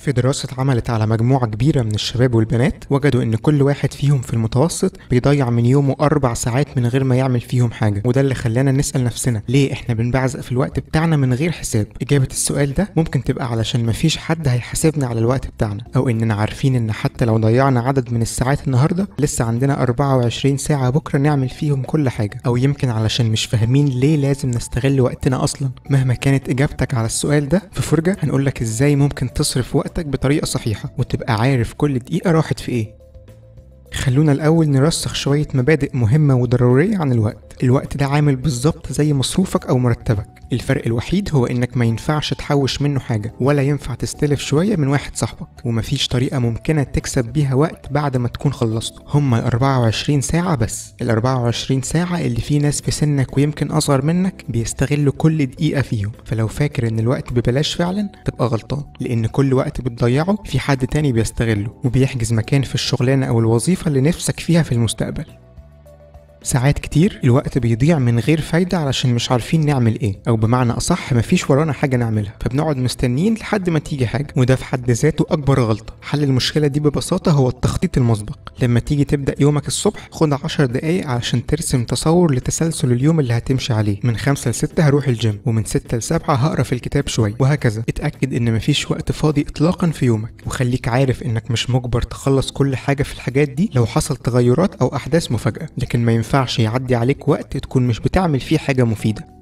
في دراسة اتعملت على مجموعة كبيرة من الشباب والبنات، وجدوا إن كل واحد فيهم في المتوسط بيضيع من يومه 4 ساعات من غير ما يعمل فيهم حاجة. وده اللي خلانا نسأل نفسنا ليه إحنا بنبعزق في الوقت بتاعنا من غير حساب؟ إجابة السؤال ده ممكن تبقى علشان مفيش حد هيحاسبنا على الوقت بتاعنا، أو إننا عارفين إن حتى لو ضيعنا عدد من الساعات النهاردة لسه عندنا 24 ساعة بكرة نعمل فيهم كل حاجة. أو يمكن علشان مش فاهمين ليه لازم نستغل وقتنا أصلا. مهما كانت إجابتك على السؤال ده، في فرجة هنقولك إزاي ممكن تصرف وقتك بطريقة صحيحة وتبقى عارف كل دقيقة راحت في ايه. خلونا الأول نرسخ شوية مبادئ مهمة وضرورية عن الوقت ده عامل بالظبط زي مصروفك أو مرتبك. الفرق الوحيد هو إنك ما ينفعش تحوش منه حاجة، ولا ينفع تستلف شوية من واحد صاحبك، ومفيش طريقة ممكنة تكسب بيها وقت بعد ما تكون خلصته. هما 24 ساعة بس، ال 24 ساعة اللي في ناس في سنك ويمكن أصغر منك بيستغلوا كل دقيقة فيهم. فلو فاكر إن الوقت ببلاش فعلا تبقى غلطان، لأن كل وقت بتضيعه في حد تاني بيستغله وبيحجز مكان في الشغلانة أو الوظيفة اللي نفسك فيها في المستقبل. ساعات كتير الوقت بيضيع من غير فايدة علشان مش عارفين نعمل ايه، او بمعنى اصح مفيش ورانا حاجة نعملها، فبنقعد مستنيين لحد ما تيجي حاجة، وده في حد ذاته اكبر غلطة. حل المشكلة دي ببساطة هو التخطيط المسبق. لما تيجي تبدأ يومك الصبح خد 10 دقايق علشان ترسم تصور لتسلسل اليوم اللي هتمشي عليه. من 5 ل6 هروح الجيم، ومن 6 ل7 هقرا في الكتاب شوية، وهكذا. اتأكد ان مفيش وقت فاضي اطلاقا في يومك، وخليك عارف انك مش مجبر تخلص كل حاجة في الحاجات دي لو حصل تغيرات او احداث مفاجئة، لكن ما ينفعش يعدي عليك وقت تكون مش بتعمل فيه حاجة مفيدة.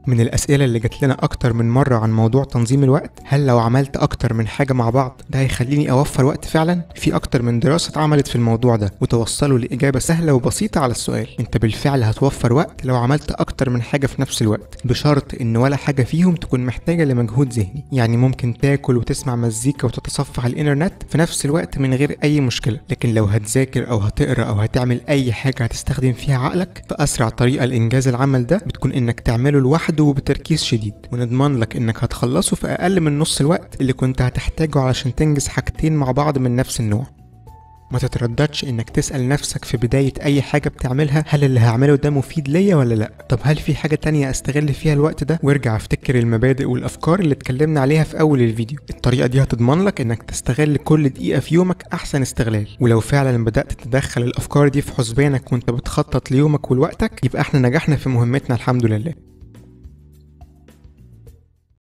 من الأسئلة اللي جات لنا أكتر من مرة عن موضوع تنظيم الوقت، هل لو عملت أكتر من حاجة مع بعض ده هيخليني أوفر وقت فعلا؟ في أكتر من دراسة اتعملت في الموضوع ده وتوصلوا لإجابة سهلة وبسيطة على السؤال. أنت بالفعل هتوفر وقت لو عملت أكتر من حاجة في نفس الوقت، بشرط إن ولا حاجة فيهم تكون محتاجة لمجهود ذهني. يعني ممكن تاكل وتسمع مزيكا وتتصفح الإنترنت في نفس الوقت من غير أي مشكلة، لكن لو هتذاكر أو هتقرأ أو هتعمل أي حاجة هتستخدم فيها عقلك، فأسرع طريقة لإنجاز العمل ده بتكون إنك تعمله لوحده وبتركيز شديد، ونضمن لك انك هتخلصه في اقل من نص الوقت اللي كنت هتحتاجه علشان تنجز حاجتين مع بعض من نفس النوع. ما تترددش انك تسأل نفسك في بداية اي حاجة بتعملها، هل اللي هعمله ده مفيد ليا ولا لا؟ طب هل في حاجة تانية استغل فيها الوقت ده؟ وارجع افتكر المبادئ والافكار اللي اتكلمنا عليها في اول الفيديو. الطريقة دي هتضمن لك انك تستغل كل دقيقة في يومك احسن استغلال. ولو فعلا بدأت تدخل الافكار دي في حسبانك وانت بتخطط ليومك ولوقتك، يبقى احنا نجحنا في مهمتنا الحمد لله.